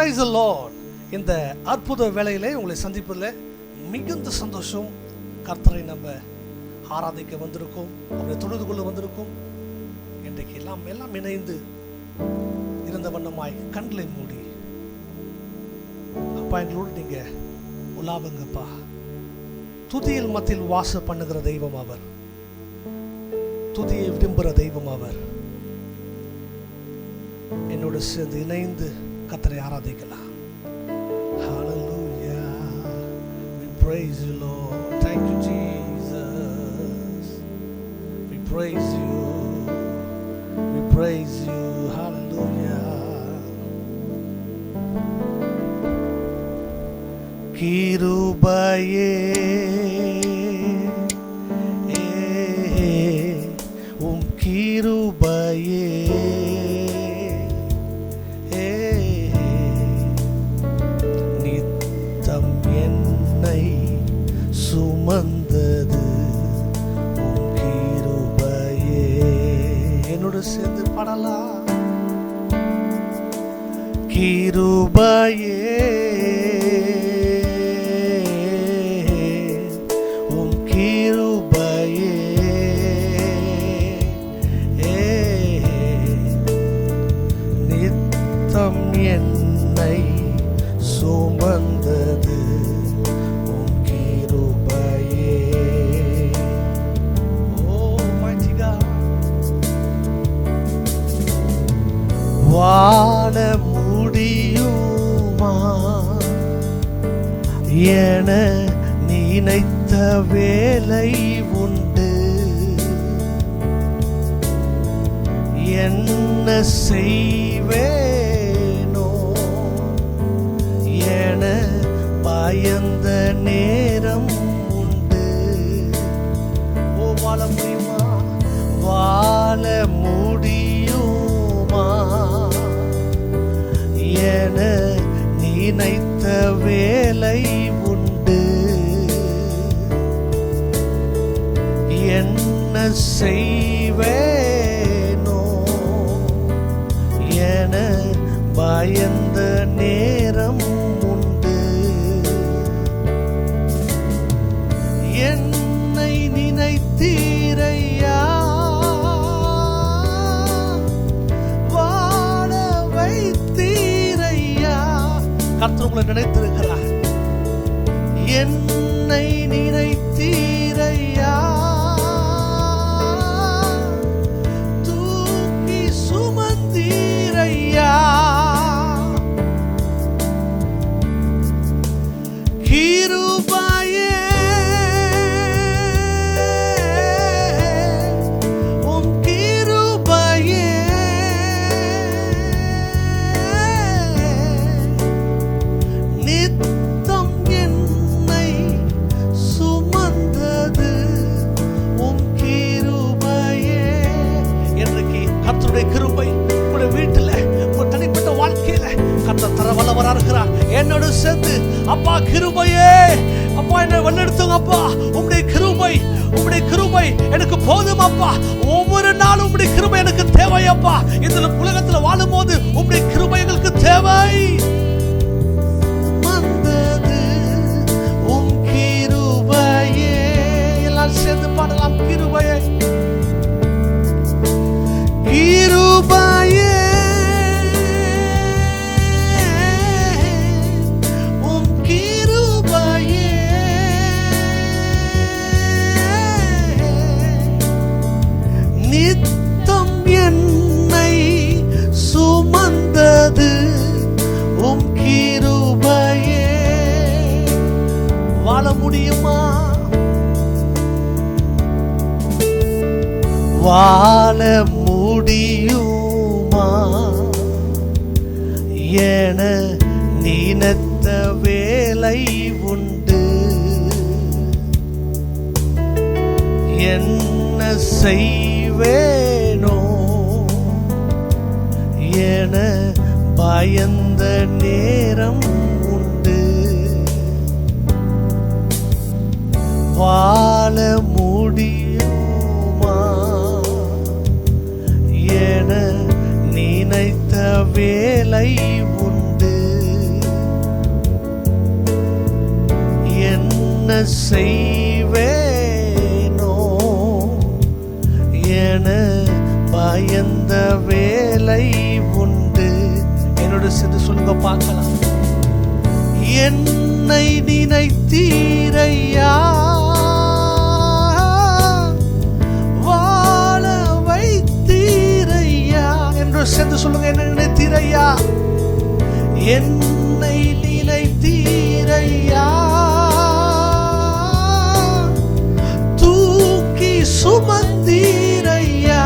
Praise the Lord. இந்த அற்புத வேளையிலே உங்களை சந்திப்பதில் மிகுந்த சந்தோஷம். கர்த்தரை நம்ம ஆராதிக்க வந்திருக்கோம், அவரை தொழுது கொள்ள வந்திருக்கோம். இன்றைக்கு எல்லாம் இணைந்து இருந்த வண்ணமாய் கண்களை மூடி, அப்பா எங்களோடு நீங்க உலாவுங்கப்பா. துதியில் மத்தியில் வாச பண்ணுகிற தெய்வம் அவர், துதியை விரும்புகிற தெய்வம் அவர். என்னோடு சேர்ந்து இணைந்து கர்த்தரை ஆராதிக்கலாம். Hallelujah, we praise you Lord. Thank you Jesus, we praise you, we praise you. Hallelujah. கிருபையே உம் கிருபையே நித்தம் என்னை சுமந்தது உம் கிருபையே. என்னோடு சேர்ந்து பாடலாம். கிருபையே என்னை சுமந்தது உம் கிருபையே. Oh mighty God. வாழ முடியுமா என நினைத்த வேலை உண்டு, என்ன செய்வேனோ என பயந்த நேரம் உண்டு. ஓ வாழ முடியுமா, வாழ முடியுமா என நினைத்த வேலை உண்டு, என்ன செய்வேனோ என பயந்த நேரம் உண்டு. என்னை நினைத்தீரையா, வாழ வைத்தீரையா. கர்த்தர் உங்களை நினைத்திருக்கிறார். என்னை நினைத்தீரையா, தூக்கி சுமந்தீரையா. கிருபையே உம் கிருபையே நித்தம் என்னை சுமந்தது உம் கிருபையே. இன்றைக்கு கர்த்தருடைய கிருபை உங்களுடைய வீட்டில், உங்க தனிப்பட்ட வாழ்க்கையில கர்த்தர் தர வல்லவராக இருக்கிறார். என்னோடு சேர்ந்து அப்பா கிருபையே, அப்பா என்னை வல்லெடுத்துங்க அப்பா. உம்முடைய கிருபை, உம்முடைய கிருபை எனக்கு போதும் அப்பா. ஒவ்வொரு நாளும் உம்முடைய கிருபை எனக்கு தேவை அப்பா. இந்த உலகத்தில் வாழும் போது உம்முடைய கிருபை எங்களுக்கு தேவை. வந்தது உம் கிருபையே. எல்லாரும் சேர்ந்து பாடலாம். கிருபையே கிருபையே உம் கிருபையே நித்தம் என்னை சுமந்தது உம் கிருபையே. வாழ முடியுமா, வாழ முடியுமா என நினைத்த வேலை உண்டு, என்ன செய்வேனோ என பயந்த நேரம் உண்டு. வாழ முடியுமா என நினைத்த வேலை உண்டு, என்ன செய்வேனோ என பயந்த வேலை உண்டு. என்னோட சேர்ந்து சொல்லுங்க பார்க்கலாம். என்னை நினைத்தீரையா, வாழ வைத்தீரையா. என்னோட சேர்ந்து சொல்லுங்க, என்ன நினைத்தீரையா, என்னை நினைத்தீரையா, தூக்கி சுமந்தீரையா,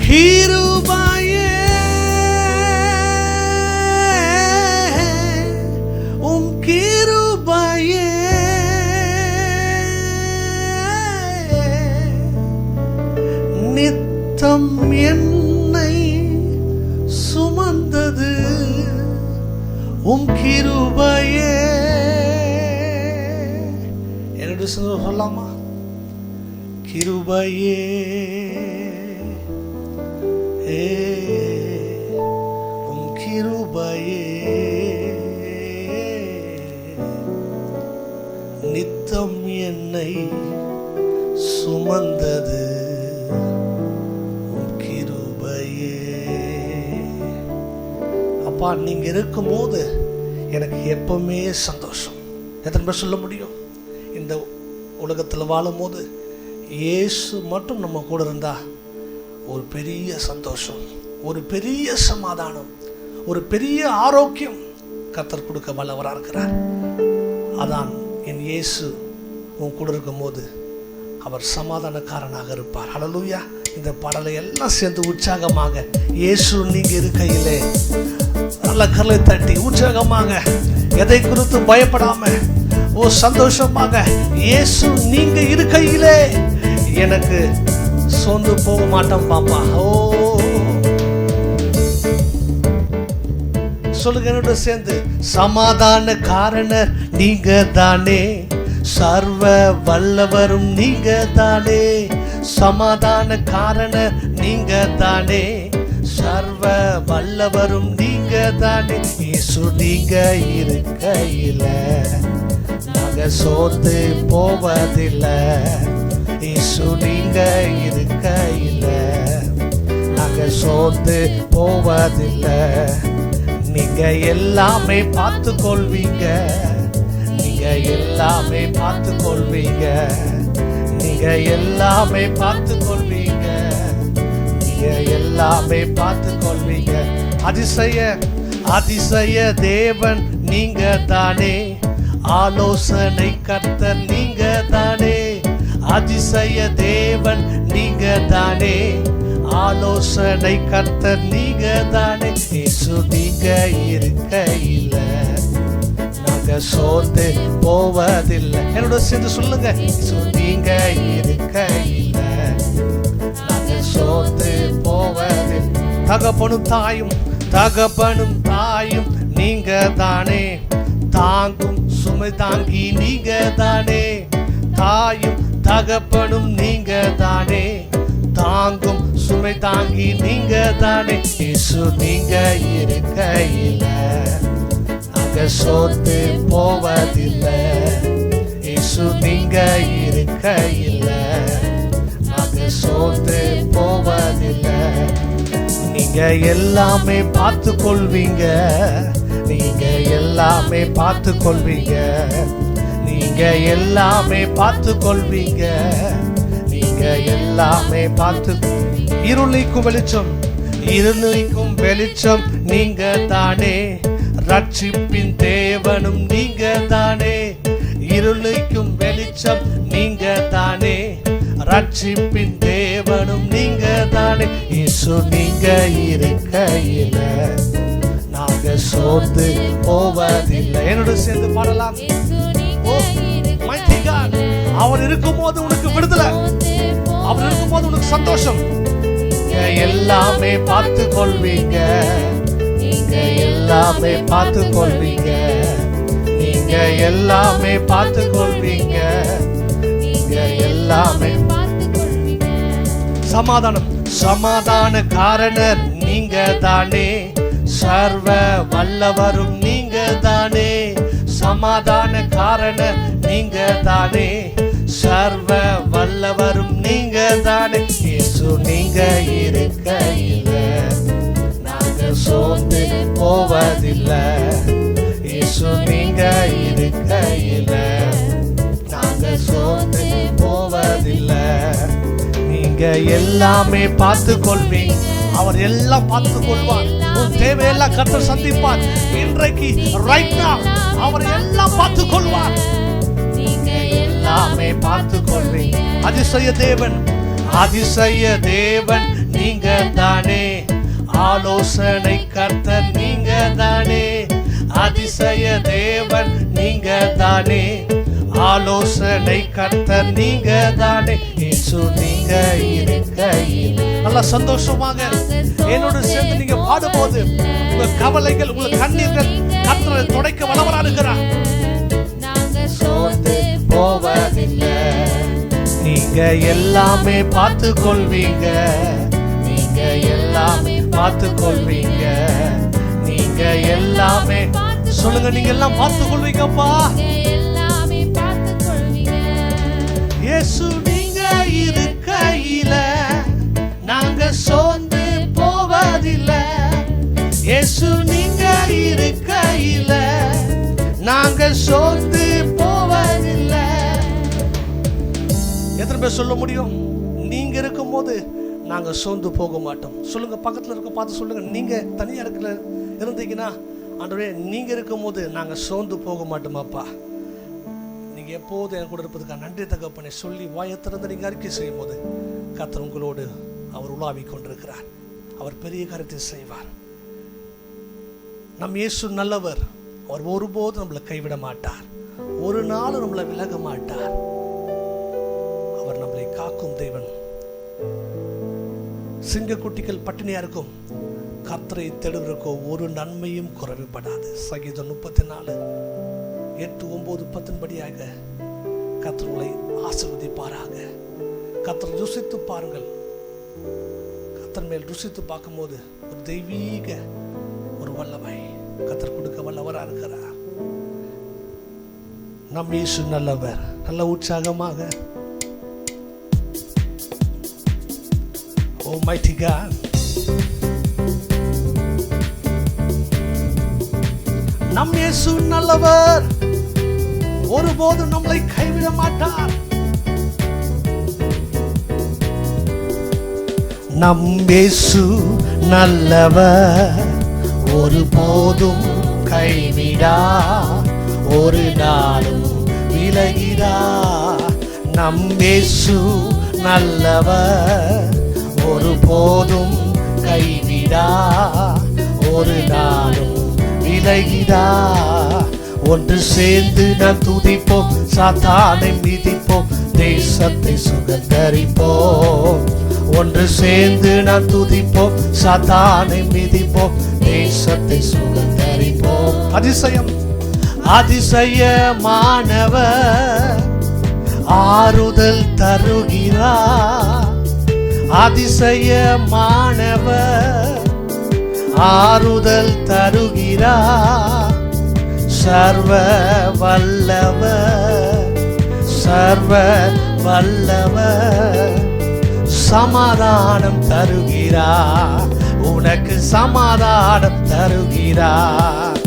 கிருபையே உம் கிருபையே நித்தம் என்னை சுமந்தது, உம் கிருபையே. என்னோட சொல்லலாமா? கிருபையே உம் கிருபையே நித்தம் என்னை சுமந்தது, உம் கிருபையே. அப்பா, நீங்க இருக்கும்போது எனக்கு எப்பவுமே சந்தோஷம். எத்தனை பேர் சொல்ல முடியும்? இந்த உலகத்தில் வாழும் போது இயேசு மட்டும் நம்ம கூட இருந்தா ஒரு பெரிய சந்தோஷம், ஒரு பெரிய சமாதானம், ஒரு பெரிய ஆரோக்கியம் கர்த்தர் கொடுக்க வல்லவராக இருக்கிறார். அதான் என் இயேசு உன் கூட இருக்கும் போது அவர் சமாதானக்காரனாக இருப்பார். ஹல்லேலூயா. இந்த பாடலை எல்லாம் சேர்ந்து உற்சாகமாக, இயேசு நீங்க இருக்கையிலே, நல்ல கரலை தட்டி உற்சாகமாக, எதை குறித்து பயப்படாம, ஓ சந்தோஷமாக, இயேசு நீங்க இருக்கையிலே எனக்கு சொந்து போக மாட்டோம் பாப்பா. ஓ சொல்லுங்க என்னோட சேர்ந்து, சமாதான காரணர் நீங்க தானே, சர்வ வல்லவரும் நீங்க தானே, சமாதான காரணர் நீங்க தானே, சர்வ வல்லவரும் நீங்க தானே. இயேசு நீங்க இருக்கையில நாங்க சோர்ந்து போவதில்லை, இயேசு நீங்க இருக்கையில நாங்க சோர்ந்து போவதில்லை. நீங்க எல்லாமே பார்த்து கொள்வீங்க, நீங்க எல்லாமே பார்த்து கொள்வீங்க, நீங்க எல்லாமே பார்த்து கொள்வீங்க, நீங்க எல்லாமே பார்த்து கொள்வீங்க. அதிசய அதிசய தேவன் நீங்க தானே, ஆலோசனை கர்த்தர் நீங்க தானே, அதிசய தேவன் நீங்க தானே, ஆலோசனை கர்த்தர் நீங்க தானே. இயேசு நீங்க இருக்கையில நாங்க சோர்ந்து போவதில்லை. என்னோட சேர்ந்து சொல்லுங்க, இயேசு நீங்க இருக்கையில நாங்க சோர்ந்து போவதில்லை. தகப்பனும் தாயும் நீங்க தானே, தாங்கும் சுமை தாங்கி நீங்க தானே, தாயும் தகப்பனும் நீங்க தானே, தாங்கும் சுமை தாங்கி நீங்க தானே. இயேசு நீங்க இருக்கையில நாங்க சோர்ந்து போவதில்லை, இயேசு நீங்க இருக்கையில நாங்க சோர்ந்து போவதில்லை. நீங்க எல்லாமே பார்த்து கொள்வீங்க, நீங்க எல்லாமே பார்த்து கொள்வீங்க, நீங்க எல்லாமே பார்த்து கொள்வீங்க, நீங்க எல்லாமே பார்த்து. இருளிக்கும் வெளிச்சம், இருளிக்கும் வெளிச்சம் நீங்க தானே, ரட்சிப்பின் தேவனும் நீங்க தானே, இருளிக்கும் வெளிச்சம் நீங்க தானே, ரட்சிப்பின் தேவனும் நீங்க தானே. இயேசு நீங்க இருக்கையில நாங்க சோர்ந்து போவதில்லை. என்னோட சேர்ந்து பாடலாம். அவர் இருக்கும் போது உனக்கு விடுதலை, அவர் இருக்கும் போது உனக்கு சந்தோஷம். எல்லாமே பார்த்து கொள்வீங்க, நீங்க எல்லாமே பார்த்து கொள்வீங்க, நீங்க எல்லாமே பார்த்து கொள்வீங்க, நீங்க எல்லாமே. சமாதானம் சமாதான காரணர் நீங்க தானே, சர்வ வல்லவரும் நீங்க தானே, சமாதான காரண நீங்க தானே, சர்வ வல்லவரும் நீங்க தானே. இயேசு நீங்க இருக்கையில நாங்க சோர்ந்து போவதில்லை. இயேசு நீங்க இருக்கையில நாங்க சோர்ந்து போவதில்லை. நீங்க எல்லாமே பார்த்து கொள்வீங்க. அவர் எல்லாம் பார்த்து கொள்வார். உன் தேவையெல்லாம் கர்த்தர் சந்திப்பார். இன்றைக்கு ரைட் நவ அவர் எல்லாம் பார்த்து கொள்வார். நீங்க எல்லாமே பார்த்து கொள்வீங்க. அதிசய தேவன், அதிசய தேவன் நீங்க தானே, ஆலோசனை கர்த்தர் நீங்க தானே, அதிசய தேவன் நீங்க தானே, ஆலோசனை கர்த்தர் நீங்க தானே. இயேசு நீங்க இருக்கையில் நல்ல சந்தோஷமாக என்னோடு சேர்ந்து நீங்க பாடும்போது உங்க கவலைகள், உங்க கண்ணீர்கள் கர்த்தரை துடைக்க வல்லவராகிறார். சோர்ந்து போவதில்லை. நீங்க எல்லாமே பார்த்து கொள்வீங்க. நீங்க எல்லாமே பார்த்து கொள்வீங்க. நீங்க எல்லாமே சொல்லுங்க, நீங்க எல்லாம் பார்த்து கொள்வீங்கப்பா. இயேசு நீங்க இருக்கையில நாங்க சோர்ந்து போவதில்லை. இயேசு நீங்க இருக்கையில நாங்க சோர்ந்து போவதில்லை. எத்தனை பேர் சொல்ல முடியும்? நீங்க இருக்கும் போது நாங்க சோர்ந்து போக மாட்டோம். சொல்லுங்க, பக்கத்துல இருக்க பார்த்து சொல்லுங்க. நீங்க தனியா இருந்தீங்கன்னா, ஆண்டவரே நீங்க இருக்கும் போது நாங்க சோர்ந்து போக மாட்டோமாப்பா. நீங்க எப்போது என் கூட இருப்பதுக்காக நன்றி தகப்பனை சொல்லி வாயை திறந்து நீங்க அறிக்கை செய்யும் போது கர்த்தர் உங்களோடு அவர் உலாவி கொண்டிருக்கிறார். அவர் பெரிய காரியத்தை செய்வார். நம் இயேசு நல்லவர். அவர் ஒருபோதும் நம்மளை கைவிட மாட்டார். ஒரு நாளும் நம்மளை விலக மாட்டார். அவர் நம்மளை காக்கும் தேவன். சிங்கக்குட்டிகள் பட்டினியா இருக்கும், கர்த்தரை தேடுவதற்கோ ஒரு நன்மையும் குறைவுபடாது. சங்கீதம் 34 8, 9, 10 படியாக கர்த்தர் உங்களை ஆசீர்வதிப்பாராக. கர்த்தர் ருசித்து பாருங்கள். கர்த்தர் மேல் ருசித்து பார்க்கும்போது ஒரு தெய்வீக ஒரு வல்லமை கர்த்தர் கொடுக்க வல்லவராக இருக்கிறார். நம் இயேசு நல்லவர். நல்ல உற்சாகமாக Almighty God, நம் இயேசு நல்லவர். ஒருபோதும் நம்மளை கைவிட மாட்டார். நம் இயேசு நல்லவர். ஒருபோதும் கைவிடா, ஒரு நாளும் விலகிடா. நம் இயேசு நல்லவர். ஒருபோதும் கைவிடா, ஒரு நாளும் விலகிடா. ஒன்று சேர்ந்து நாம் துதிப்போம், சாத்தானை மிதிப்போம், தேசத்தை சுகந்தரிப்போம். ஒன்று சேர்ந்து நாம் துதிப்போம், சாத்தானை மிதிப்போம், தேசத்தை சுகந்தரிப்போம். அதிசயம், அதிசயமானவர் ஆறுதல் தருகிறார். அதிசயமானவர் ஆறுதல் தருகிறார். சர்வ வல்லவர், சர்வ வல்லவர் சமாதானம் தருகிறார். உனக்கு சமாதானம் தருகிறார்.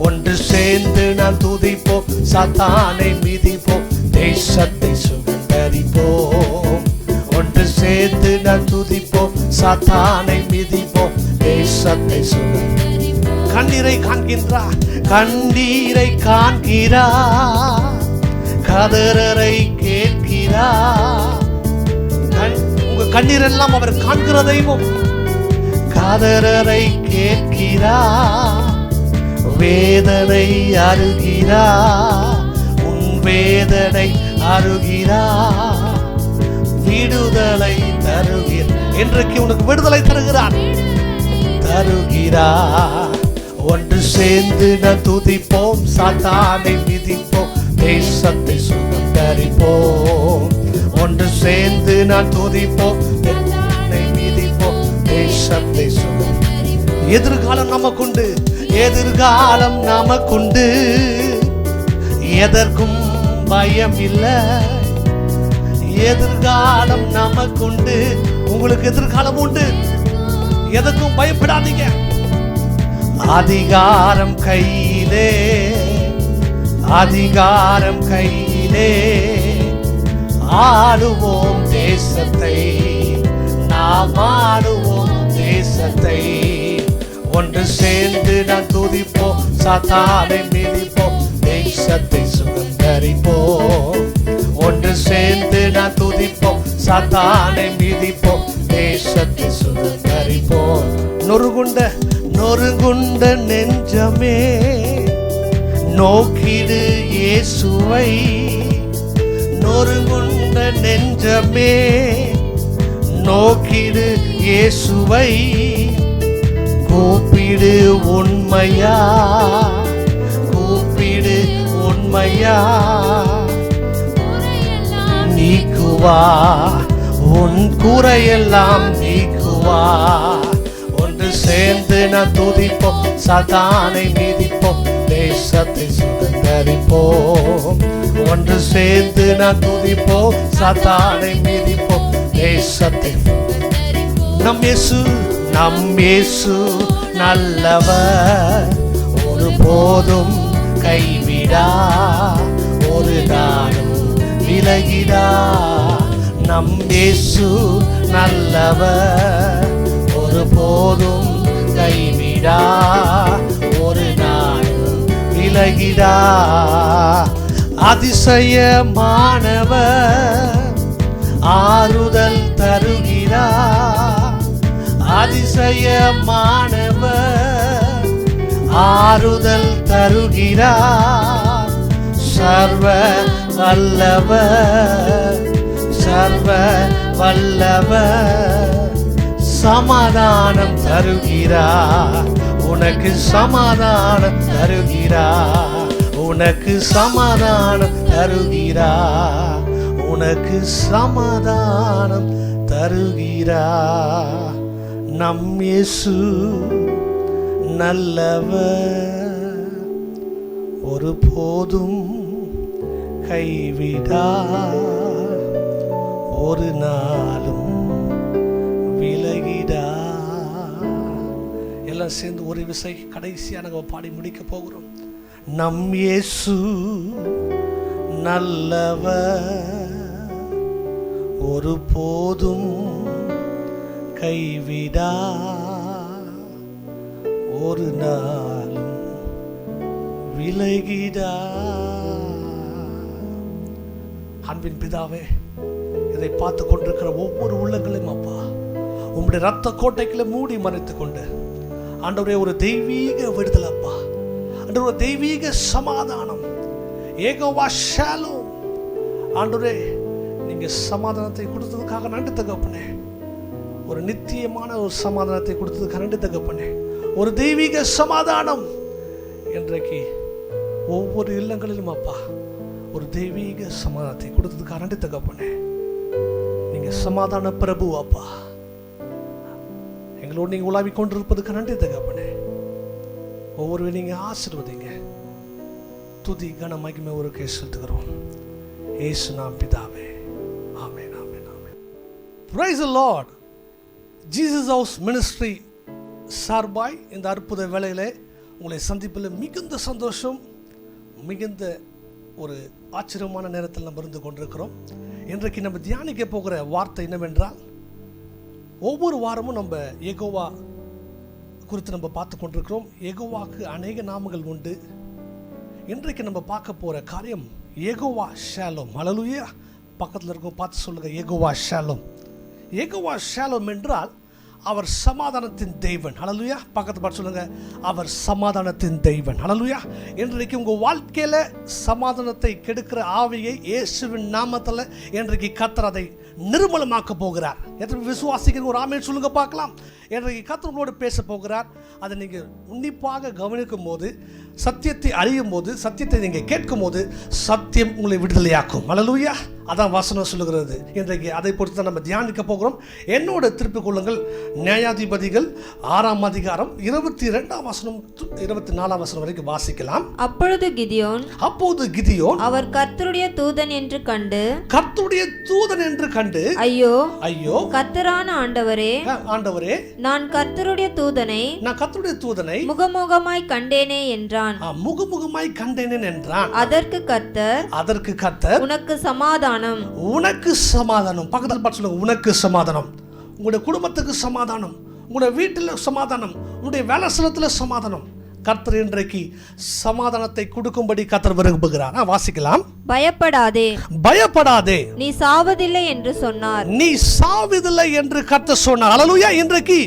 ஒன்று சேர்ந்து நாம் துதிப்போம், சாத்தானை மிதிப்போம், தேசத்தை சுகந்தரிப்போம். ஒன்று சேர்ந்து நாம் துதிப்போம், சாத்தானை மிதிப்போம், தேசத்தை சுகந்தரிப்போம். கண்ணீரை காண்கின்றார், கண்ணீரை காண்கிறார், கதறரை கேட்கிறார். உங்க கண்ணீர் எல்லாம் அவர் காண்கிற தெய்வம். கதறரை கேட்கிறார், வேதனை அருகிறார், உன் வேதனை அருகிறார், விடுதலை தருகிறார். இன்றைக்கு உனக்கு விடுதலை தருகிறார், தருகிறார். ஒன்று சேர்ந்து நாம் துதிப்போம், சாத்தானை மிதிப்போம், தேசத்தை சுகந்தரிப்போம். ஒன்று சேர்ந்து நாம் துதிப்போம், சாத்தானை மிதிப்போம், தேசத்தை சுகந்தரிப்போம். எதிர்காலம் நமக்குண்டு, எதிர்காலம் நமக்குண்டு, எதற்கும் பயம் இல்லை. எதிர்காலம் நமக்குண்டு. உங்களுக்கு எதிர்காலம் உண்டு, எதற்கும் பயப்படாதீங்க. அதிகாரம் கையிலே, அதிகாரம் கையிலே, ஆளுவோம் தேசத்தை, நாம் ஆளுவோம் தேசத்தை. ஒன்று சேர்ந்து நாம் துதிப்போம், சாத்தானை மிதிப்போம், தேசத்தை சுதந்தரிப்போம். ஒன்று சேர்ந்து நாம் துதிப்போம், சாத்தானை மிதிப்போம், தேசத்தை சுதந்தரிப்போம். நொறுங்குண்ட நெஞ்சமே நோக்கிடு இயேசுவை. நொறுங்குண்ட நெஞ்சமே நோக்கிடு இயேசுவை. கூப்பிடு உண்மையா, கூப்பிடு உண்மையா, நீக்குவா உன் குறையெல்லாம் நீக்குவா. ஒன்று சேர்ந்து நான் துதிப்போம், சாத்தானை மிதிப்போம், தேசத்தை சுதந்தரிப்போம். ஒன்று சேர்ந்து நான் துதிப்போம், சாத்தானை மிதிப்போம், தேசத்தை. நம் இயேசு நல்லவர், ஒருபோதும் கைவிடா, ஒரு நாளும் விலகிடா. நம் இயேசு நல்லவர், ஒருபோதும் கைவிடா, ஒரு நாளும் விலகிடா. அதிசயமானவர், ஆறுதல் தருகிறார். அதிசயமானவர், ஆறுதல் தருகிறார். சர்வ வல்லவர், சர்வ வல்லவர், சமாதானம் தருகிறார். உனக்கு சமாதானம் தருகிறார், உனக்கு சமாதானம் தருகிறார், உனக்கு சமாதானம் தருகிறார். நம் இயேசு நல்லவர், ஒருபோதும் கைவிடா, ஒரு நாளும் விலகிடா. எல்லாம் சேர்ந்து ஒரு விசை கடைசியாக நாங்கள் பாடி முடிக்க போகிறோம். நம் இயேசு நல்லவர், ஒருபோதும் கைவிடா, ஒரு நாளும் விலகிடா. அன்பின் பிதாவே, இதை பார்த்து கொண்டிருக்கிற ஒவ்வொரு உள்ளங்களையும் அப்பா உம்முடைய ரத்த கோட்டைக்குள்ள மூடி மறைத்துக் கொண்டு ஆண்டவரே ஒரு தெய்வீக விடுதலை அப்பா, ஆண்டவரே ஒரு தெய்வீக சமாதானம், யெகோவா ஷாலோம். ஆண்டவரே நீங்க சமாதானத்தை கொடுத்ததுக்காக நன்றி தகப்பனே. ஒரு நித்தியமான ஒரு சமாதானத்தை கொடுத்ததுக்காக நன்றி தகப்பனே. ஒரு தெய்வீக சமாதானம் இன்றைக்கு ஒவ்வொரு இல்லங்களிலும் அப்பா ஒரு தெய்வீக சமாதானத்தை கொடுத்ததுக்காக நன்றி தகப்பனே. நீங்க சமாதான பிரபு அப்பா, எங்களோடு நீங்க உலாவி கொண்டிருப்பதுக்கு நன்றி தகப்பனே. ஒவ்வொரு நீங்க ஆசீர்வதிங்க. துதி கன மகிமை ஒரு செலுத்துகிறோம் இயேசு நாம பிதாவே. ஆமென், ஆமென், ஆமென். Praise the Lord. Jesus House Ministry charpai இந்த அற்புத வேளையிலே உங்களை சந்திப்பில் மிகுந்த சந்தோஷம், மிகுந்த ஒரு ஆச்சரியமான நேரத்தில் நம்ம இருந்து கொண்டிருக்கிறோம். இன்றைக்கு நம்ம தியானிக்க போகிற வார்த்தை என்னவென்றால், ஒவ்வொரு வாரமும் நம்ம யெகோவா குறித்து நம்ம பார்த்து கொண்டிருக்கிறோம். யெகோவாக்கு அநேக நாமங்கள் உண்டு. இன்றைக்கு நம்ம பார்க்க போகிற காரியம் யெகோவா ஷாலோம். ஹல்லேலூயா. பக்கத்தில் இருக்கும் பார்த்து சொல்லுங்கள், யெகோவா ஷாலோம். யெகோவா ஷாலோம் என்றால் அவர் சமாதானத்தின் தெய்வன். ஹல்லேலூயா. பக்கத்து பார்த்து சொல்லுங்க, அவர் சமாதானத்தின் தெய்வன். ஹல்லேலூயா. இன்றைக்கு உங்கள் வாழ்க்கையில் சமாதானத்தை கெடுக்கிற ஆவியை இயேசுவின் நாமத்தில் இன்றைக்கு கர்த்தர் அதை நிர்மூலமாக்க போகிறார். எத்தனை விசுவாசிக்கிறீங்க? ஒரு ஆமென் சொல்லுங்க பார்க்கலாம். இன்றைக்கு கர்த்தர் உங்களோடு பேச போகிறார். அதை நீங்கள் உன்னிப்பாக கவனிக்கும் போது, சத்தியத்தை அறியும் போது, சத்தியத்தை நீங்கள் கேட்கும் போது சத்தியம் உங்களை விடுதலையாக்கும். அல்லேலூயா. அதான் வசனம் சொல்லுகிறது. இன்றைக்கு அதை பொறுத்து தான் நம்ம தியானிக்க போகிறோம். என்னோட திருப்பிக் கொள்ளுங்கள் நியாயாதிபதிகள் 6ஆம் அதிகாரம் 22ஆம் வசனம் 24ஆம் வசனம் வரைக்கும் வாசிக்கலாம். அப்பொழுது கிதியோன் அவர் கர்த்தருடைய தூதன் என்று கண்டு ஐயோ கர்த்தரான ஆண்டவரே நான் கர்த்தருடைய தூதனை முகமுகமாய் கண்டேனே என்றான். அதற்கு கர்த்தர் உனக்கு சமாதானம், பக்கத்தில் பார்த்து சொல்லுங்க, உனக்கு சமாதானம். உங்களுடைய குடும்பத்துக்கு சமாதானம், உங்களுடைய வீட்டில் சமாதானம், உங்களுடைய வேலை ஸ்தலத்தில் சமாதானம். கர்த்தர் இன்றைக்கு சமாதானத்தை கொடுக்கும்படி கர்த்தர் விரும்புகிறார். வாசிக்கலாம். பயப்படாதே நீ சாவதில்லை என்று சொன்னார். கர்த்தர் சொன்னார். அல்லேலூயா. இன்றைக்கு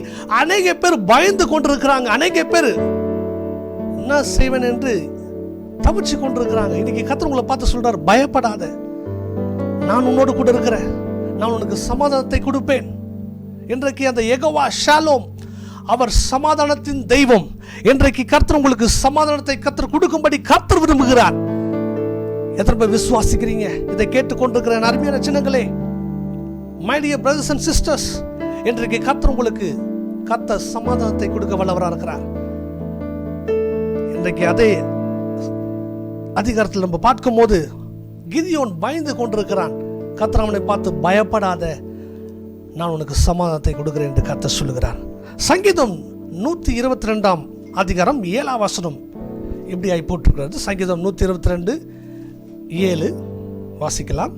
அநேக பேர் பயந்து கொண்டிருக்கிறாங்க. அநேக பேர் என்ன செய்வேன் என்று தவிச்சு கொண்டிருக்கிறாங்க. இன்னைக்கு கர்த்தர் உங்களை பார்த்து சொல்றார், பயப்படாத, நான் உன்னோடு கூட இருக்கிறேன், நான் உனக்கு சமாதானத்தை கொடுப்பேன். இன்றைக்கு அந்த யெகோவா ஷாலோம், அவர் சமாதானத்தின் தெய்வம். இன்றைக்கு கர்த்தர் உங்களுக்கு சமாதானத்தை கர்த்தர் கொடுக்கும்படி கர்த்தர் விரும்புகிறார். எத்தனை பேர் விசுவாசிக்கிறீங்க? இதை கேட்டுக்கொண்டிருக்கிற அருமையான சின்னங்களே, my dear brothers and sisters, இன்றைக்கு கர்த்தர் உங்களுக்கு சமாதானத்தை கொடுக்க வல்லவராக இருக்கிறார். இன்றைக்கு அதே அதிகாரத்தில் நம்ம பார்க்கும் போது கிதியோன் பயந்து கொண்டிருக்கிறான். கர்த்தர் அவனை பார்த்து, பயப்படாத, நான் உனக்கு சமாதானத்தை கொடுக்கிறேன் என்று கர்த்தர் சொல்லுகிறார். சங்கீதம் 122ஆம் அதிகாரம் 7ஆம் வசனம் இப்படி ஆகி போட்டிருக்கிறது. சங்கீதம் 122:7 வாசிக்கலாம்.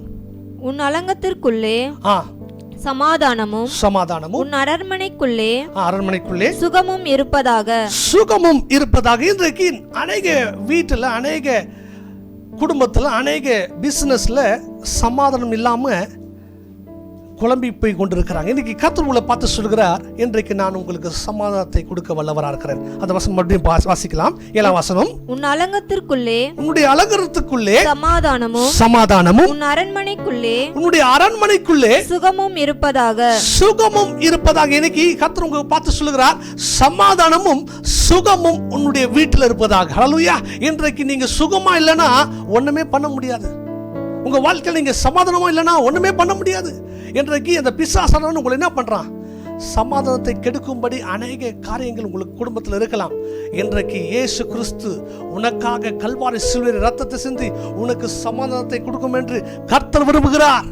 உன் அலங்கத்திற்குள்ளே சமாதானமும் உன் அரண்மனைக்குள்ளே சுகமும் இருப்பதாக. இன்றைக்கு அநேக வீட்டில், அநேக குடும்பத்தில், அநேக பிசினஸ்ல சமாதானம் இல்லாம குழம்பி போய் கொண்டிருக்கிறாங்க. இன்னைக்கு கர்த்தர் உங்களை பார்த்து சொல்கிறார், இன்றைக்கு நான் உங்களுக்கு சமாதானத்தை கொடுக்க வல்லவராக இருக்கிறேன். அந்த வசனம் மறுபடியும் வாசிக்கலாம். 7ஆம் வசனம். உன் அலங்கத்திற்குள்ளே, உன்னுடைய அலங்கத்திற்குள்ளே சமாதானமும் உன் அரண்மனைக்குள்ளே சுகமும் இருப்பதாக. இன்னைக்கு கர்த்தர் உங்களை பார்த்து சொல்கிறார், சமாதானமும் சுகமும் உன்னுடைய வீட்டில் இருப்பதாக. ஹல்லேலூயா. இன்றைக்கு நீங்க சுகமா இல்லைன்னா ஒண்ணுமே பண்ண முடியாது. உங்க வாழ்க்கையில் நீங்க சமாதானமா இல்லைன்னா ஒண்ணுமே பண்ண முடியாது. இன்றைக்கு அந்த பிசாசானவன் உங்களை என்ன பண்றான்? சமாதானத்தை கெடுக்கும்படி அநேக காரியங்கள் உங்களுக்கு குடும்பத்தில் இருக்கலாம். இன்றைக்கு இயேசு கிறிஸ்து உனக்காக கல்வாரி சிலுவையில் இரத்தத்தை சிந்தி உனக்கு சமாதானத்தை கொடுக்கும் என்று கர்த்தர் விரும்புகிறார்.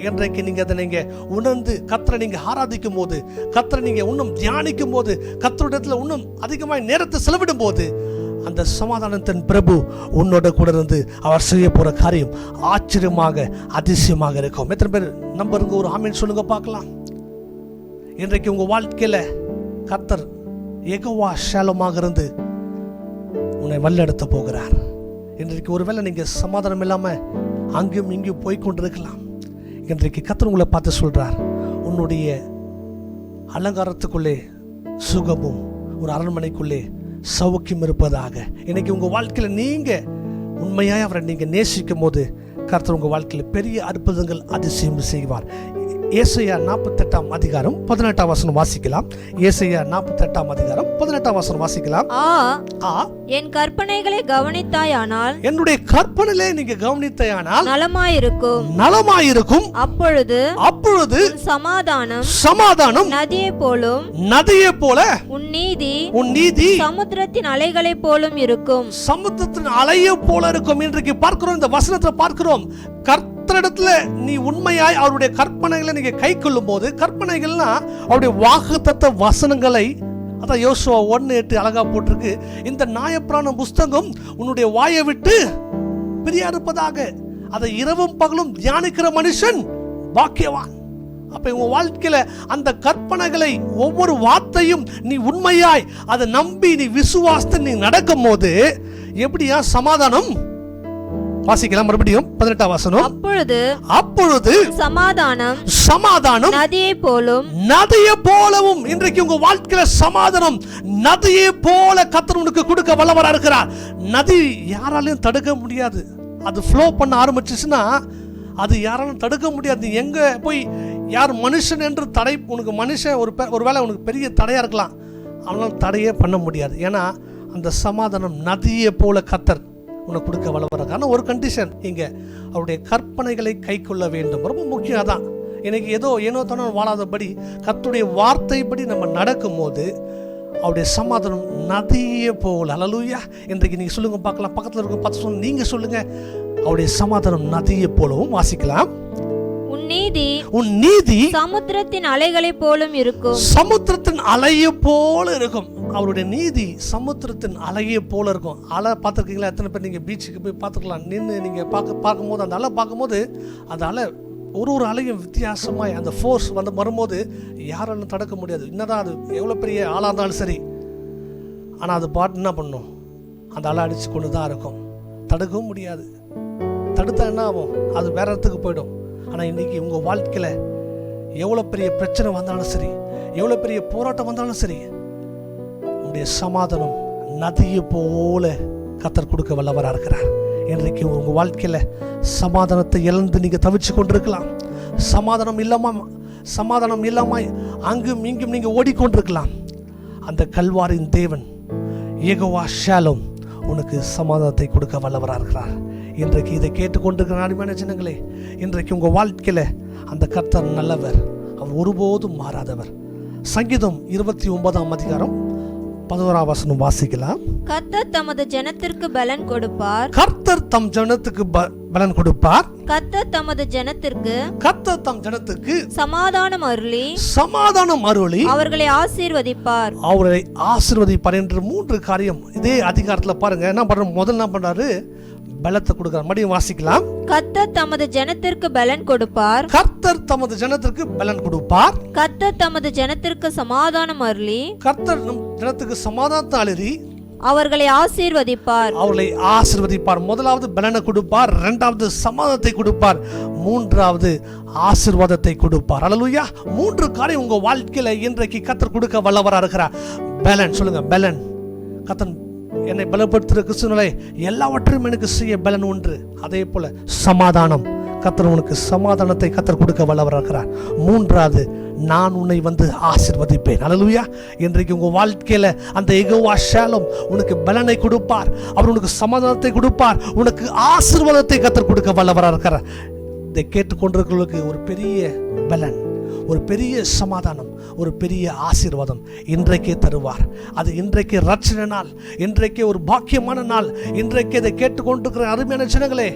இன்றைக்கு நீங்க அதை நீங்க உணர்ந்து கர்த்தரை நீங்க ஆராதிக்கும் போது, கர்த்தரை நீங்க இன்னும் தியானிக்கும் போது, கர்த்தரிடத்துல இன்னும் அதிகமாக நேரத்தை செலவிடும் போது, அந்த சமாதானத்தின் பிரபு உன்னோட கூட இருந்து அவர் செய்ய போற காரியம் ஆச்சரியமாக, அதிசயமாக இருக்கும். எத்தனை பேர் நம்பருங்க? ஒரு ஆமென் சொல்லுங்க பார்க்கலாம். இன்றைக்கு உங்க வாழ்க்கையில கர்த்தர் யெகோவா ஷாலோமாக இருந்து உன்னை வழிநடத்த போகிறார். இன்றைக்கு ஒருவேளை நீங்க சமாதானம் இல்லாம அங்கேயும் இங்கேயும் போய்கொண்டிருக்கலாம். இன்றைக்கு கர்த்தர் உங்களை பார்த்து சொல்றார், உன்னுடைய அலங்காரத்துக்குள்ளே சுகமும் ஒரு அரண்மனைக்குள்ளே சௌக்கியம் இருப்பதாக. இன்னைக்கு உங்க வாழ்க்கையில நீங்க உண்மையாய் அவரை நீங்க நேசிக்கும் போது கர்த்தர் உங்க வாழ்க்கையில பெரிய அற்புதங்கள் அதிசயம் செய்வார். ஏசாயா 48ஆம் அதிகாரம் 18ஆம் வசனம் வாசிக்கலாம். ஏசாயா 48ஆம் அதிகாரம் 18ஆம் வசனம் வாசிக்கலாம். என் கற்பனைகளை கவனித்தாயானால், என்னுடைய கற்பனைகளை நீங்க கவனித்தாயானால் நலமாயிருக்கும். அப்பொழுது சமாதானம் நதியை போல உன் நீதி சமுத்திரத்தின் அலைகளை போலும் இருக்கும். சமுத்திரத்தின் அலையை போல இருக்கும். இன்றைக்கு பார்க்கிறோம், இந்த வசனத்தை பார்க்கிறோம், கர்த்தரிடத்துல நீ உண்மையாய் அவருடைய கற்பனைகளை நீங்க கை கொள்ளும் போது, கற்பனைகள்னா அவருடைய வாக்குத்தத்த வசனங்களை, அதான் யோசுவா 1:8 அழகா போட்டிருக்கு, இந்த நியாயப்பிரமாண புஸ்தகம் உன்னுடைய வாயை விட்டு பிரியா இருப்பதாக. அதை இரவும் பகலும் தியானிக்கிற மனுஷன் பாக்கியவான். அப்ப உங்க வாழ்க்கையில அந்த கற்பனைகளை ஒவ்வொரு வார்த்தையும் நீ உண்மையாய் அதை நம்பி நீ விசுவாசத்தை நீ நடக்கும் போது எப்படியா சமாதானம். வாசிக்கலாம் மறுபடியும் 18ஆம் வசனம். அப்பொழுது சமாதானம் நதியை போலவும். இன்றைக்கு உங்க வாழ்க்கையில சமாதானம் நதியை போல கர்த்தர் உனக்கு கொடுக்க வல்லவராக இருக்கிறார். நதி யாராலையும் தடுக்க முடியாது. அது ஃப்ளோ பண்ண ஆரம்பிச்சுச்சுன்னா அது யாராலும் தடுக்க முடியாது. நீ எங்க போய் யார் மனுஷன் என்று தடை, உனக்கு மனுஷன் ஒருவேளை உனக்கு பெரிய தடையாக இருக்கலாம், அவனால் தடையே பண்ண முடியாது. ஏன்னா அந்த சமாதானம் நதியை போல கர்த்தர் உனக்கு கொடுக்க வளவராக. ஆனால் ஒரு கண்டிஷன் இங்கே, அவருடைய கற்பனைகளை கை கொள்ள வேண்டும். ரொம்ப முக்கியம் அதான். எனக்கு ஏனோ தானோ வாழாதபடி கர்த்தருடைய வார்த்தைப்படி நம்ம நடக்கும் போது அவருடைய சமாதானம் நதியை போல. அல்லேலூயா. இன்றைக்கு நீங்கள் சொல்லுங்க பார்க்கலாம், பக்கத்தில் இருக்க பார்த்து சொல்லுங்க, நீங்கள் சொல்லுங்க, அவருடைய சமாதானம் நதியை போலவும் வாசிக்கலாம். உன் நீதி சமுத்திரத்தின் அலைகளை போலும் இருக்கும். சமுத்திரத்தின் அலையை போல இருக்கும். அவருடைய நீதி சமுத்திரத்தின் அலையை போல இருக்கும். அலை பார்த்துருக்கீங்களா? எத்தனை பேர் நீங்கள் பீச்சுக்கு போய் பார்த்துக்கலாம், நின்று நீங்கள் பார்க்கும்போது அந்த அலை பார்க்கும்போது அந்த அலை ஒரு அலையும் வித்தியாசமாய் அந்த ஃபோர்ஸ் வரும்போது யாராலும் தடுக்க முடியாது. என்னதான் அது எவ்வளோ பெரிய ஆளாக இருந்தாலும் சரி, ஆனால் அது பாட்டு என்ன பண்ணும், அந்த அலை அடித்து கொண்டு தான் இருக்கும், தடுக்கவும் முடியாது. தடுத்தா என்ன ஆகும், அது வேற இடத்துக்கு போயிடும். ஆனால் இன்றைக்கி உங்கள் வாழ்க்கையில் எவ்வளோ பெரிய பிரச்சனை வந்தாலும் சரி, எவ்வளோ பெரிய போராட்டம் வந்தாலும் சரி, உங்களுடைய சமாதானம் நதியை போல கர்த்தர் கொடுக்க வல்லவராக இருக்கிறார். இன்றைக்கு உங்கள் வாழ்க்கையில் சமாதானத்தை இழந்து நீங்கள் தவிச்சு கொண்டிருக்கலாம். சமாதானம் இல்லாமல் அங்கும் இங்கும் நீங்கள் ஓடிக்கொண்டிருக்கலாம். அந்த கல்வாரின் தேவன் யெகோவா ஷாலோம் உனக்கு சமாதானத்தை கொடுக்க வல்லவராக இருக்கிறார். இன்றைக்கு இதை கேட்டுக்கொண்டிருக்கிற அருமையான ஜனங்களே, இன்றைக்கு உங்கள் வாழ்க்கையில் அந்த கர்த்தர் நல்லவர், அவர் ஒருபோதும் மாறாதவர். சங்கீதம் 29ஆம் அதிகாரம் 11ஆம் வசனம் வாசிக்கலாம். கர்த்தர் தமது ஜனத்திற்கு பலன் கொடுப்பார். கர்த்தர் தம் ஜனத்துக்கு பலன் கொடுப்பார். கர்த்தர் தமது ஜனத்திற்கு சமாதானம் அருளி அவர்களை ஆசீர்வதிப்பார். அவர்களை ஆசீர்வதிப்பார் என்று 3 காரியம் இதே அதிகாரத்தில் பாருங்க. என்ன பண்ற, முதல்ல என்ன பண்றாரு, பலத்தை கொடுக்கிறார். மறுபடியும் வாசிக்கலாம். கர்த்தர் தமது ஜனத்திற்கு பலன் கொடுப்பார். கர்த்தர் தமது ஜனத்திற்கு பலன் கொடுப்பார். கர்த்தர் தமது ஜனத்திற்கு சமாதானம் அருளி. கர்த்தர் ஜனத்துக்கு சமாதானத்தை அருளி அவர்களை ஆசீர்வதிப்பார். முதலாவது பலனை கொடுப்பார், இரண்டாவது சமாதானத்தை கொடுப்பார், மூன்றாவது ஆசீர்வாதத்தை கொடுப்பார். அல்லேலூயா. 3 காரியம் உங்க வாழ்க்கையில இன்றைக்கு கர்த்தர் கொடுக்க வல்லவராக இருக்கிறார். பலன் சொல்லுங்க, பலன். கர்த்தர் என்னை பலப்படுத்துகிற கிறிஸ்துவனை எல்லாவற்றையும் எனக்கு செய்ய பலன் உண்டு. அதே போல சமாதானம், கர்த்தர் உனக்கு சமாதானத்தை கர்த்தர் கொடுக்க வல்லவராக இருக்கிறார். மூன்றாவது, நான் உன்னை ஆசீர்வதிப்பேன். அல்லேலூயா. இன்றைக்கு உங்க வாழ்க்கையில அந்த யெகோவா ஷாலோம் உனக்கு பலனை கொடுப்பார், அவர் உனக்கு சமாதானத்தை கொடுப்பார், உனக்கு ஆசீர்வாதத்தை கர்த்தர் கொடுக்க வல்லவராக இருக்கிறார். இதை கேட்டுக்கொண்டிருக்கிறவர்களுக்கு ஒரு பெரிய பலன், ஒரு பெரிய சமாதானம், ஒரு பெரிய ஆசீர்வாதம் இன்றைக்கே தருவார். அது இன்றைக்கு ரட்சணை நாள், இன்றைக்கே ஒரு பாக்கியமான நாள். இன்றைக்கு இதை கேட்டுக்கொண்டிருக்கிற அருமையான ஜனங்களே,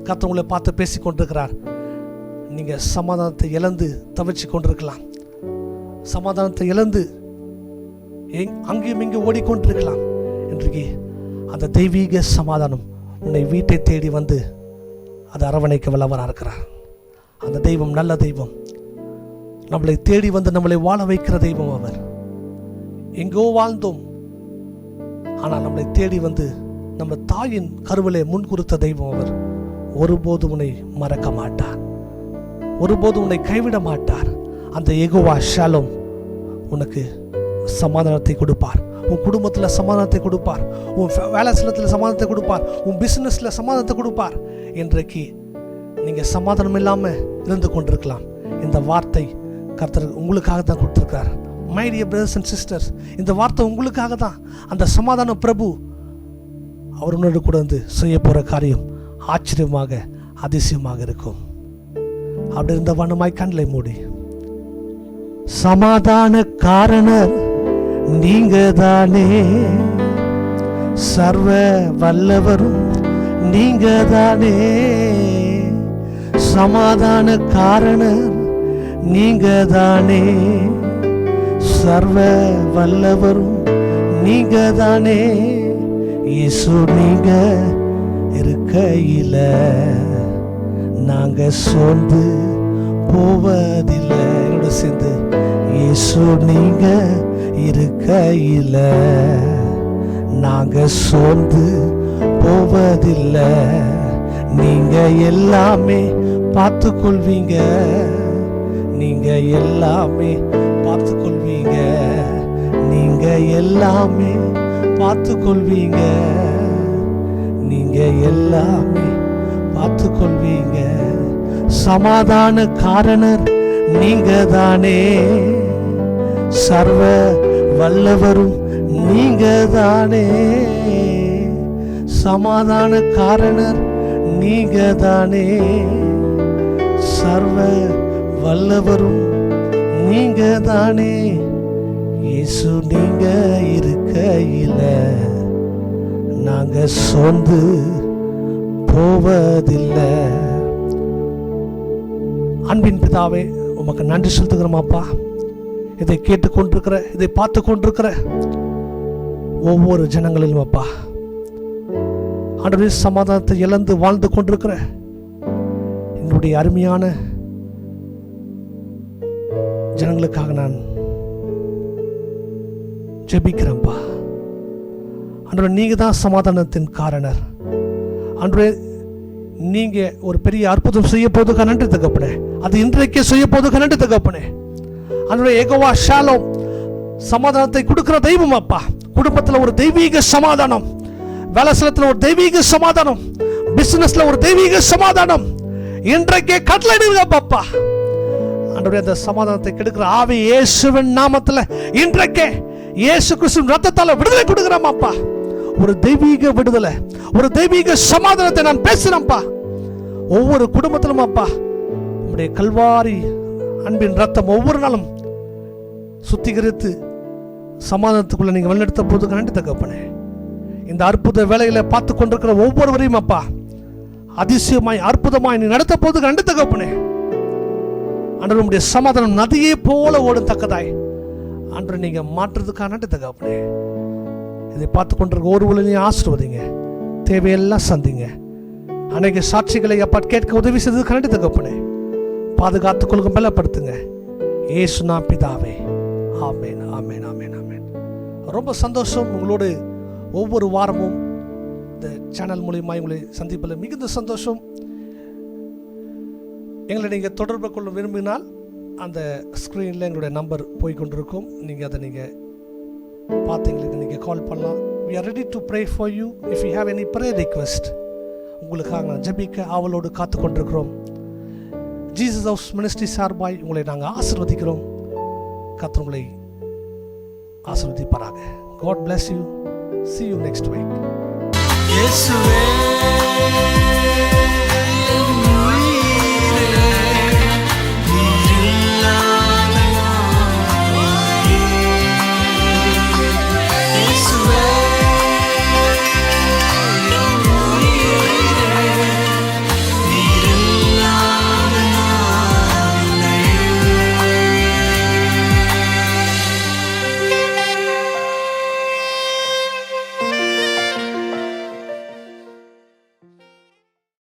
கர்த்தர் உங்களை பார்த்து பேசிக் கொண்டிருக்கிறார். நீங்க சமாதானத்தை இழந்து தவிச்சு கொண்டிருக்கலாம், சமாதானத்தை இழந்து அங்கேயும் இங்கே ஓடிக்கொண்டிருக்கலாம். இன்றைக்கு அந்த தெய்வீக சமாதானம் உன்னை வீட்டை தேடி வந்து அதை அரவணைக்க வல்லவராக இருக்கிறார். அந்த தெய்வம் நல்ல தெய்வம், நம்மளை தேடி வந்து நம்மளை வாழ வைக்கிற தெய்வம். அவர் எங்கோ வாழ்ந்தோம், ஆனால் நம்மளை தேடி வந்து நம்ம தாயின் கருவிலே முன்குறித்த தெய்வம். அவர் ஒருபோதும் உன்னை மறக்க மாட்டார், ஒருபோதும் உன்னை கைவிட மாட்டார். அந்த யெகோவா ஷாலோம் உனக்கு சமாதானத்தை கொடுப்பார், உன் குடும்பத்தில் சமாதானத்தை கொடுப்பார், உன் வேலை ஸ்தலத்தில் சமாதானத்தை கொடுப்பார், உன் பிஸ்னஸில் சமாதானத்தை கொடுப்பார். இன்றைக்கு நீங்கள் சமாதானம் இல்லாமல் இருந்து கொண்டிருக்கலாம். இந்த வார்த்தை கர்த்தர் உங்களுக்காக தான் கொடுத்துருக்கார். My dear brothers and sisters, இந்த வார்த்தை உங்களுக்காக தான். அந்த சமாதான பிரபு அவர் உன்னோடு கூட வந்து செய்ய போகிற காரியம் ஆச்சரியமாக அதிசயமாக இருக்கும். அப்படி இருந்த வண்ணமாய் கண்களை மூடி, சமாதான காரணர் நீங்க தானே, சர்வ வல்லவரும் நீங்க தானே, சமாதான காரணர் நீங்க தானே, சர்வ வல்லவரும் நீங்க தானே. இயேசு நீங்க இருக்கையில நாங்க சோர்ந்து போவதில்லை. என்னோட சேர்ந்து, இயேசு நீங்க இருக்கையில நாங்க சோர்ந்து போவதில்லை. நீங்க எல்லாமே பார்த்து கொள்வீங்க, நீங்க எல்லாமே பார்த்து கொள்வீங்க, நீங்க எல்லாமே பார்த்து கொள்வீங்க, நீங்க எல்லாமே பார்த்து கொள்வீங்க. சமாதான காரணர் நீங்க தானே, சர்வ வல்லவரும் நீங்க தானே, சமாதான காரணர் நீங்க தானே, சர்வ வல்லவரும் நீங்க தானே. இயேசு நீங்க இருக்கையில நாங்க சோர்ந்து போவதில்லை. அன்பின் பிதாவே, உமக்கு நன்றி செலுத்துகிறோம் அப்பா. இதை கேட்டுக்கொண்டிருக்கிற, இதை பார்த்து கொண்டிருக்கிற ஒவ்வொரு ஜனங்களிலும் அப்பா, ஆண்டவரே, சமாதானத்தை இழந்து வாழ்ந்து கொண்டிருக்கிற என்னுடைய அருமையான ஜனங்களுக்காக நான் ஜெபிக்கிறேன்ப்பா. ஆண்டவரே, நீங்க தான் சமாதானத்தின் காரணர். ஆண்டவரே, நீங்க ஒரு பெரிய அற்புதம் செய்ய போதுக்கு நன்றி தகப்பனே. அது இன்றைக்கே செய்ய போதுக்கு நன்றி தகப்பனே. ஆண்டவரே, யெகோவா ஷாலோம், சமாதானத்தை கொடுக்கிற தெய்வம் அப்பா. குடும்பத்தில் ஒரு தெய்வீக சமாதானம், வேலை ஸ்தலத்தில் ஒரு தெய்வீக சமாதானம், பிசினஸ்ல ஒரு தெய்வீக சமாதானம் இன்றைக்கே கட்டளையிடுங்க அப்பா. ஆண்டவரே, அந்த சமாதானத்தை கெடுக்கிற ஆவி இயேசுவின் நாமத்தில் இன்றைக்கே இயேசு கிறிஸ்துவின் ரத்தத்தால விடுதலை கொடுக்கிறோம் அப்பா. ஒரு தெய்வீக விடுதலை, ஒரு தெய்வீக சமாதானத்தை நான் பேசுறேன்ப்பா. ஒவ்வொரு குடும்பத்திலும் அப்பா, உம்முடைய கல்வாரி அன்பின் ரத்தம் ஒவ்வொரு நாளும் சுத்திகரித்து சமாதானத்துக்குள்ள நீங்க வழிநடத்த போது நன்றி தகப்பனே. இந்த அற்புத வேலையில பார்த்து கொண்டிருக்கிற ஒவ்வொருவரையும் அப்பா, அதிசயமாய் அற்புதமாய் நீ நடத்த போது நன்றி தகப்பனே. ஆண்டவரே, உம்முடைய சமாதானம் நதியே போல ஓடும் தக்கதாய் ஆண்டவரே நீங்க மாற்றுறதுக்காக நன்றி தகப்பனே. இதை பார்த்து கொண்டிருக்க ஒருவரையும் ஆசீர்வதிங்க, தேவையெல்லாம் சந்திங்க. அநேக சாட்சிகளை அப்பா கேட்க உதவி செய்தது நன்றி தகப்பனே. பாதுகாத்துக் கொள்ளுங்க, பலப்படுத்துங்க. இயேசுனா பிதாவே, ஆமென், ஆமென், ஆமென், ஆமென். ரொம்ப சந்தோஷம் உங்களோடு ஒவ்வொரு வாரமும் இந்த சேனல் மூலியமா உங்களை சந்திப்பில் மிகுந்த சந்தோஷம். எங்களை நீங்கள் தொடர்பு கொள்ள விரும்பினால் அந்த ஸ்க்ரீனில் எங்களுடைய நம்பர் போய்கொண்டிருக்கும். நீங்கள் அதை நீங்கள் பார்த்தீங்களுக்கு நீங்கள் கால் பண்ணலாம். we are ready to pray for you if you have any prayer request. உங்களுக்காக நான் ஜெபிக்க ஆவலோடு காத்து கொண்டிருக்கிறோம். ஜீசஸ் ஹவுஸ் மினிஸ்ட்ரி சார்பாய் உங்களை நாங்கள் ஆசீர்வதிக்கிறோம். கர்த்தர் உங்களை ஆசீர்வதிப்பாராக. God bless you. See you next week. இயேசுவே